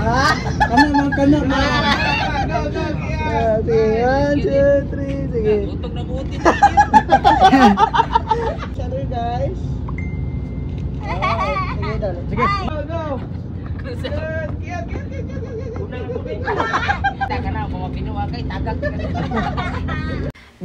Kana. Sige, 1, 2, 3, sige. Utog na buti. Sorry guys. Sige, dalo. Sige. Go.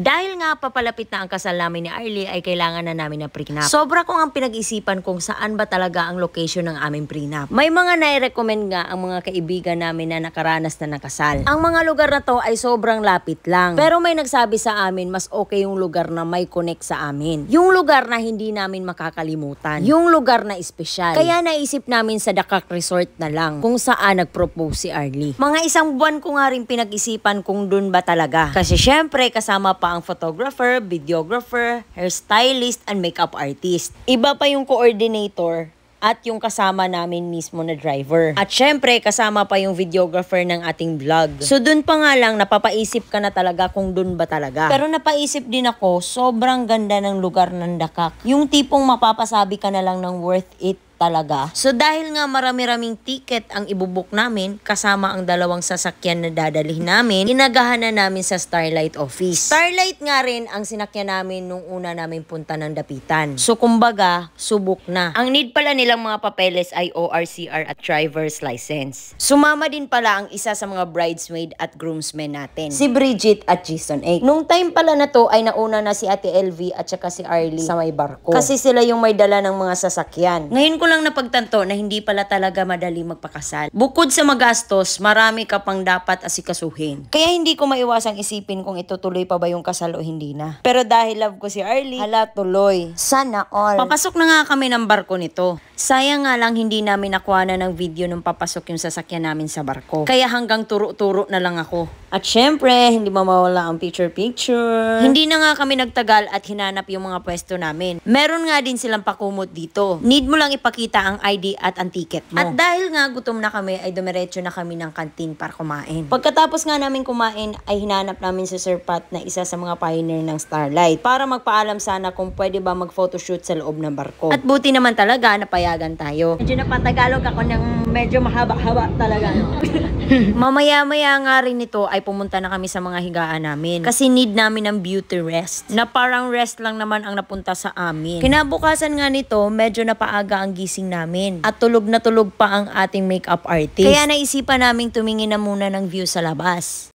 Dahil nga papalapit na ang kasal namin ni Arlie ay kailangan na namin na prenup. Sobra kong ang pinag-isipan kung saan ba talaga ang location ng aming prenup. May mga nai-recommend nga ang mga kaibigan namin na nakaranas na nakasal. Ang mga lugar na to ay sobrang lapit lang. Pero may nagsabi sa amin mas okay yung lugar na may connect sa amin. Yung lugar na hindi namin makakalimutan. Yung lugar na espesyal. Kaya naisip namin sa Dakak Resort na lang kung saan nag-propose si Arlie. Mga isang buwan ko nga rin pinag-isipan kung dun ba talaga. Kasi syempre kasama pa ang photographer, videographer, hairstylist, and makeup artist. Iba pa yung coordinator at yung kasama namin mismo na driver. At syempre, kasama pa yung videographer ng ating vlog. So dun pa nga lang, napapaisip ka na talaga kung dun ba talaga. Pero napaisip din ako, sobrang ganda ng lugar ng Dakak. Yung tipong mapapasabi ka na lang ng worth it talaga. So dahil nga marami-raming ticket ang ibubuk namin, kasama ang dalawang sasakyan na dadalhin namin, inagahan na namin sa Starlight office. Starlight nga rin ang sinakyan namin nung una namin punta ng Dapitan. So kumbaga, subok na. Ang need pala nilang mga papeles ay ORCR at driver's license. Sumama din pala ang isa sa mga bridesmaid at groomsmen natin, si Bridget at Jason A. Nung time pala na to ay nauna na si Ate LV at saka si Arlie sa may barko. Kasi sila yung may dala ng mga sasakyan. Ngayon ko lang napagtanto na hindi pala talaga madali magpakasal. Bukod sa magastos, marami ka pang dapat asikasuhin. Kaya hindi ko maiwasang isipin kung itutuloy pa ba yung kasal o hindi na. Pero dahil love ko si Arlie, hala tuloy. Sana all. Papasok na nga kami ng barko nito. Sayang nga lang hindi namin nakuha na ng video nung papasok yung sasakyan namin sa barko. Kaya hanggang turo-turo na lang ako. At syempre, hindi mawawala ang picture-picture. Hindi na nga kami nagtagal at hinanap yung mga pwesto namin. Meron nga din silang pakumot dito. Need mo lang ipakita ang ID at ang ticket mo. At dahil nga gutom na kami, ay dumiretso na kami ng kantin para kumain. Pagkatapos nga namin kumain, ay hinanap namin si Sir Pat na isa sa mga pioneer ng Starlight para magpaalam sana kung pwede ba mag-photoshoot sa loob ng barko. At buti naman talaga, napayagan tayo. Medyo napatagalog ako ng medyo mahaba-haba talaga. No? Mamaya-maya nga rin nito ay pumunta na kami sa mga higaan namin. Kasi need namin ng beauty rest. Na parang rest lang naman ang napunta sa amin. Kinabukasan nga nito, medyo napaaga ang gising namin. At tulog na tulog pa ang ating makeup artist. Kaya naisipan namin tumingin na muna ng view sa labas.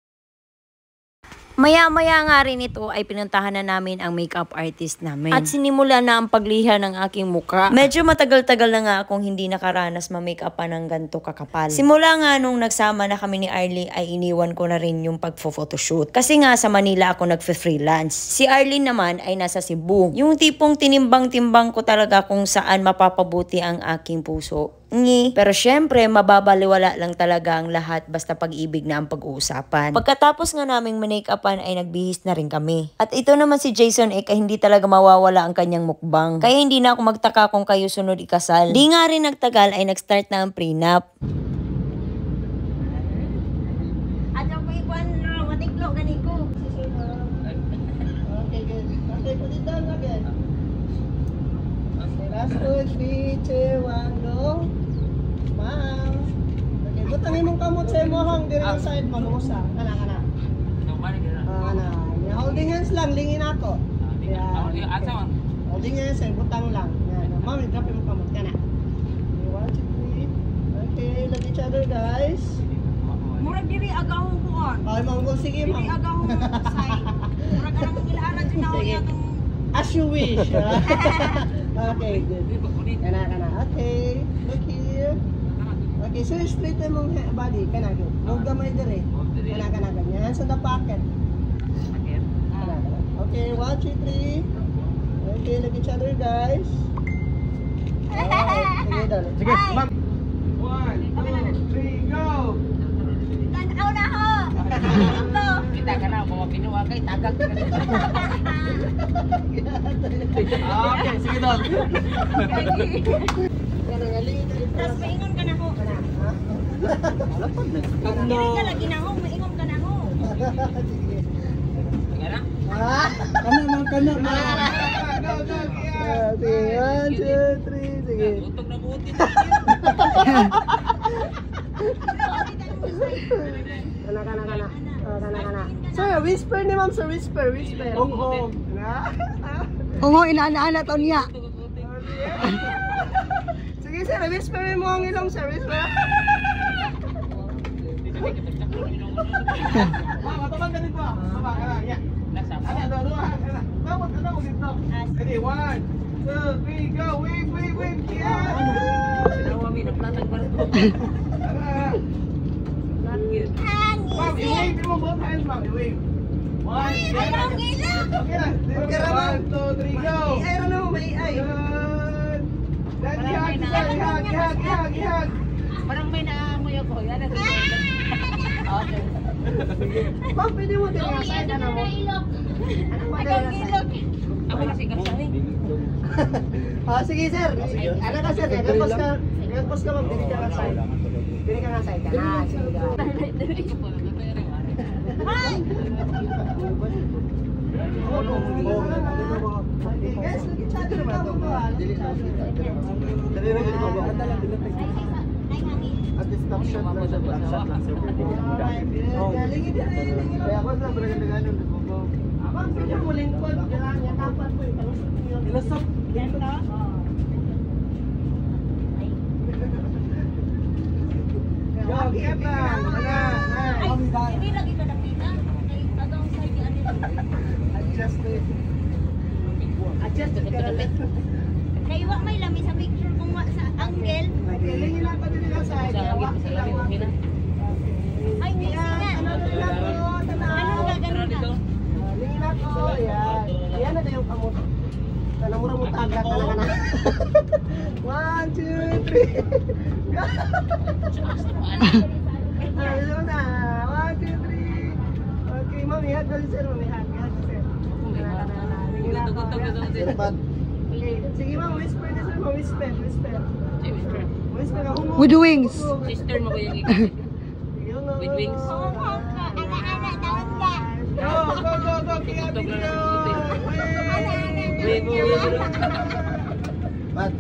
Maya-maya nga rin ito ay pinuntahan na namin ang makeup artist namin. At sinimula na ang pagliha ng aking mukha. Medyo matagal-tagal na nga akong hindi nakaranas ma-makeupan ng ganito kakapal. Simula nga nung nagsama na kami ni Arlie ay iniwan ko na rin yung pag-photoshoot. Kasi nga sa Manila ako nagfe-freelance. Si Arlie naman ay nasa Cebu. Yung tipong tinimbang-timbang ko talaga kung saan mapapabuti ang aking puso. Pero syempre, mababaliwala lang talaga ang lahat basta pag-ibig na ang pag-uusapan. Pagkatapos nga naming make-upan ay nagbihis na rin kami. At ito naman si Jason ay hindi talaga mawawala ang kanyang mukbang. Kaya hindi na ako magtaka kung kayo sunod ikasal. Di nga rin nagtagal ay nag-start na ang prenup. At yung ikuan na matiklo ganiko. Okay, good. Okay, put it down again. Okay, last 2, 3, 2, 1, go. Smile. Okay, butang imong kamot sa imong diri sa side malusa. Kana. Kana. Holding hands lang, lingin ako. Yeah. Holding hands, butang lang. Yan. Mami, drop imong kamot kana. Okay, 1, 2, 3. Okay, love each other, guys. Murag diri agahon ko on. Ay, manggo sige, Diri ma'am. agahon side. Murag arang ilaara jud na Sige. atong As you wish. Okay, good. Kana. Okay, look here. Okay, so split mong body. Kana, good. Huwag gamay dire. Kana, ganyan. Sa the pocket. Kana. Okay, 1, 2, 3. Okay, look each other, guys. Sige, dalo. Sige, ma'am. 1, 2, 3, go! tanaw na ho. Kita ka na, mga pinuha kay tagal ka na. Okay, sige doon. Kana galing. Tapos maingon ka na ho. Kana. Diri ka lagi na ho, maingon ka na ho. Sige. Sige na. Kana. Sige, 1, 2, 3, sige. Utog na buti. Kana. Sir, whisper ni ma'am, sir, whisper. Hong. Oo, inaana-ana to niya. Sige, sir, whisper mo ang ilong, sir, whisper. Mama, tabang ka dito. Baba ka lang, yan. Ano dito? Ready, 1, 2, 3, go, wave, yeah! Ma'am, i-wave mo both hands, ma'am, i-wave. 1, 2, 3, go! I don't know, may ay. Good! Then ihag. Parang may naamoy ako. Yan na. Okay. Ma'am, pwede mo din nga side na mo. Ako kasi kapsahin. Sige sir. Ano ka sir? Nagpos ka ma'am. Dili ka nga side. Dili ka nga side. Guys, look each other naman. At this top shot lang siya. Top shot lang sir. Galing kaya ako sa barangay Ma'am, pwede mo lingkod. Kailangan tapat po. Ilasap. Ganito? Yo, get lang. Hindi lagi ka nakita. Adong side yan. Adjust it. Adjust it. Kaiwa may lami sa picture kung sa angle. Kailangan lang pa din nila sa akin. Ay, hindi nga. Ano gagawin ka? Lingin ako. Yan na yung kamot. Kanamura mo taga ka na. 1, 2, 3. Ano na? 1, 2, 3. Okay, ma'am, ihag ko si sir. Ihag si sir. Lingin ako. Sige ma'am, whisper na sir. Whisper. Whisper ka. With the wings. Sister mo ko yung ikot. With wings. Anak-anak, tawag ka. Go. Tutok lang ng puti. Pat.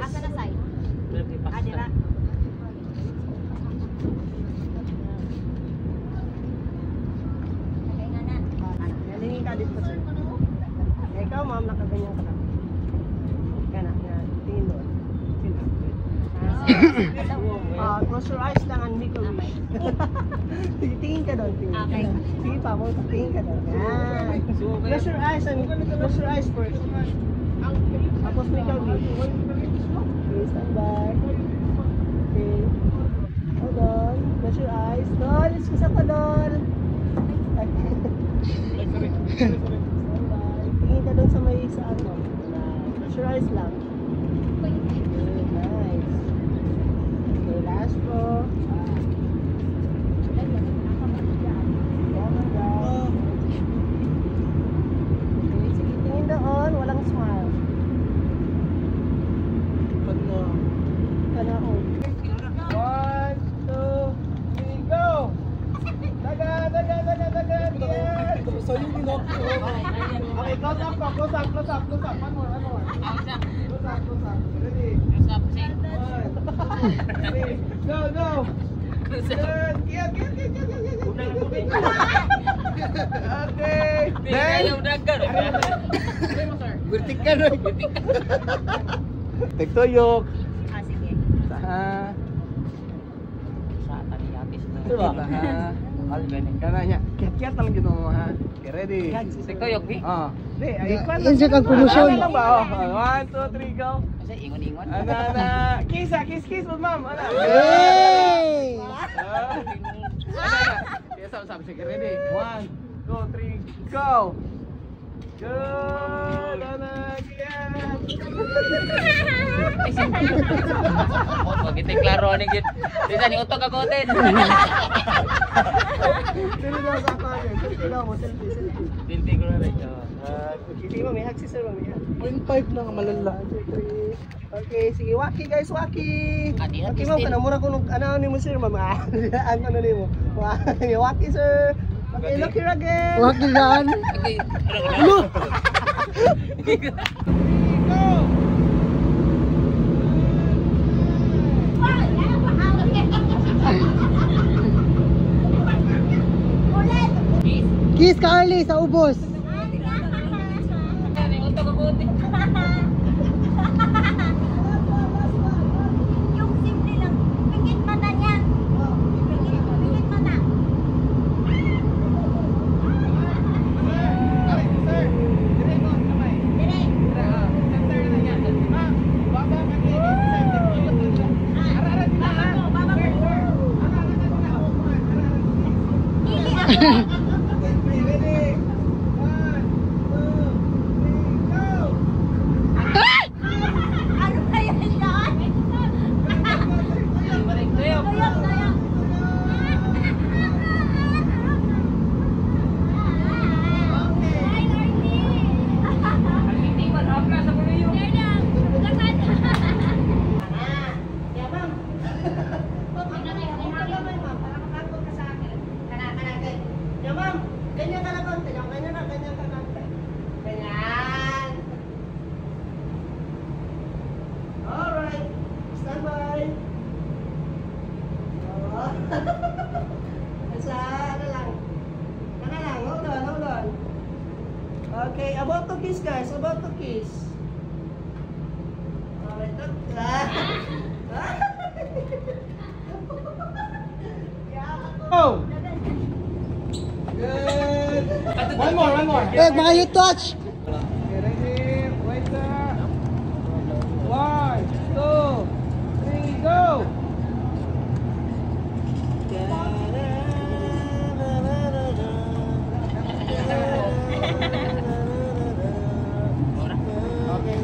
Asa na side? Adira. Okay nga na. Nalingin ka dito sir. Ikaw ma'am, nakaganyan ka lang. Gana, tingin doon. Close your eyes lang and make a wish. Tingin ka doon, tingin. Okay. Sige pa, tingin ka doon. Yan. Close your eyes first. Tapos make a wish. Okay, stand by. Okay. Hold on. Close your eyes. Doon, excuse ako doon. Tingin ka doon sa may saan mo. Close your eyes lang. Okay, nice. Okay, last row. Okay, sige, tingin doon. Walang smile. Kana on. 1, 2, 3, go! Daga! Yes! Okay, close up. One more. Close up. Ready? Go. Good. Get. Okay. Vertical. Tektuyok. Sige. Saha. Sa taniyapis na. Diba ka ha? Kananya. Kiat lang dito mo ha. Okay, ready? Sikuyok, di? Di, Yan siya kang promosyon. Ano lang ba? 1, 2, 3, go. Kasi ingon-ingon. Ana. Kiss mo, ma'am. Ana. Yay! Yes, sabi. Sige, ready? 1, 2, 3, go. Good. Ana. Pag itiklaro ni gid. Bisa ni utok agoten. Dili daw sa ako. Selfie daw mo, selfie. Dinti ko na rin. Sige, mami, hag si sir, mami. 0.5 na malala. Okay, sige, waki guys, waki. Kanina, Waki mo, kanamura ko nung ano ni mo sir, mama. Ang ano ni mo. Waki sir. Okay, look here again. Huwag nilaan. Ano? Kiss ka, Arlie, sa ubos. Yung simple lang. Pingit mata niya. Pingit mata. Ano kaya yan? Tuyok. Ay, Ya, ma'am. Ganyan ka na konti. Ganyan ka konti. Ganyan. Alright. Stand by. Oh. Sa ano lang. Hold on. Okay, about to kiss guys. About to kiss. Alright, look. Oh! Good. One more. Eh, mga you touch. Okay, ready? Wait there. 1, 2, 3, go!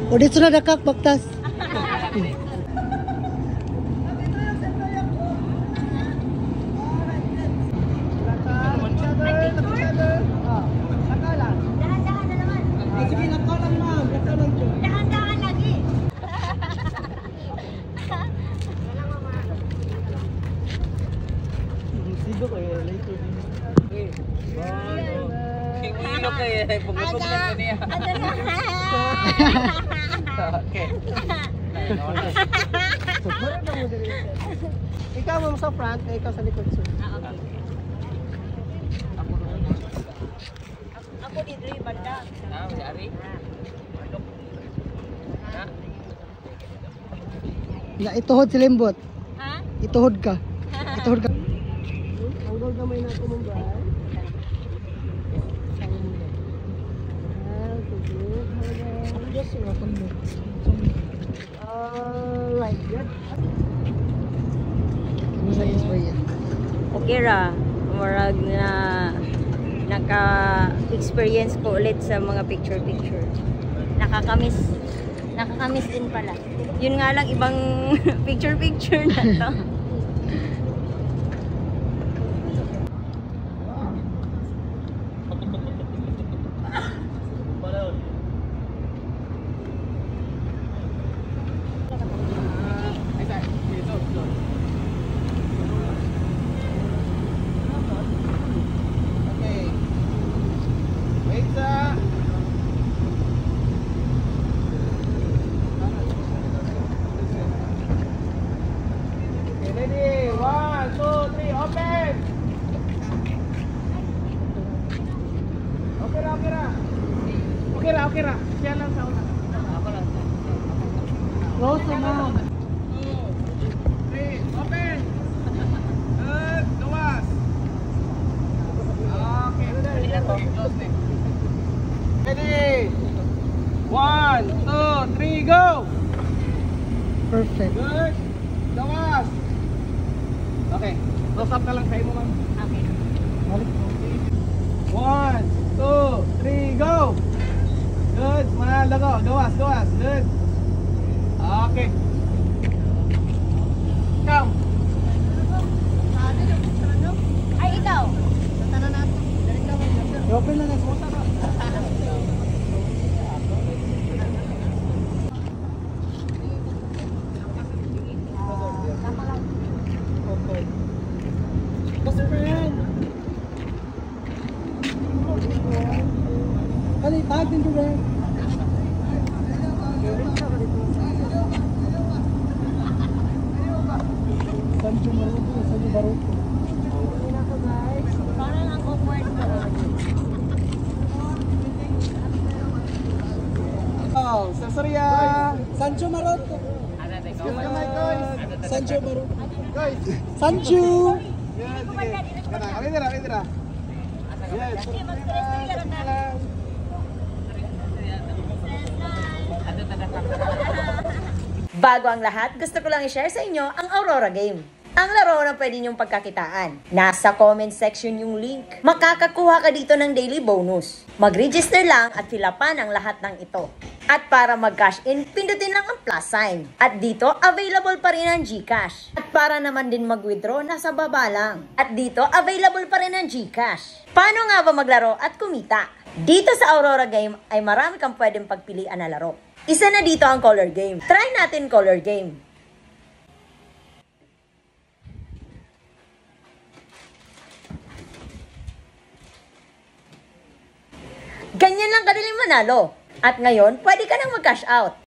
O dito na dakak, baktas. dahan-dahan na naman. Sige, nakalang ma'am. Nakalang po. Dahan-dahan lagi. Sigo kayo, later din. Hilo kayo, pagkutog na po niya. Okay. Ikaw ma'am sa front, ikaw sa likod sir. Ako dito yung banda. Si Ari. Ya, ituhod si Limbot. Ha? Ituhod ka. Ituhod ka. Hanggang gamay na ito mong bray. Alright, good. Ano sa istorya? Okay ra, murag na naka-experience ko ulit sa mga picture. Nakakamiss din pala. Yun nga lang, ibang picture na to. Okay. Wait sir. Okay, ready? 1, 2, 3, open! Okay ra. Siya lang sa una. Close na ma'am. 2, 3, open! Good, luwas! Okay, ready? 1, 2, 3, go! Perfect. Good. Gawas. Okay. Close up ka lang kayo mo, ma'am. Okay. 1, 2, 3, go! Good. Manalo ko. Gawas. Good. Okay. Come. Ay, ikaw. Open na next. Musta ka? Okay. Best friend. Ali, tag din ko ba? Sancho Maruto, Sancho Maruto. Parang ang awkward ko. Oh, Cesaria. Sancho Maruto. Sancho Maruto. Sancho. Kami tira. Bago ang lahat, gusto ko lang i-share sa inyo ang Aurora Game. Ang laro na pwede niyong pagkakitaan. Nasa comment section yung link. Makakakuha ka dito ng daily bonus. Mag-register lang at filapan ang lahat ng ito. At para mag-cash in, pindutin lang ang plus sign. At dito, available pa rin ang GCash. At para naman din mag-withdraw, nasa baba lang. At dito, available pa rin ang GCash. Paano nga ba maglaro at kumita? Dito sa Aurora Game ay marami kang pwedeng pagpilian na laro. Isa na dito ang color game. Try natin color game. Ganyan lang kadaling manalo. At ngayon, pwede ka nang mag-cash out.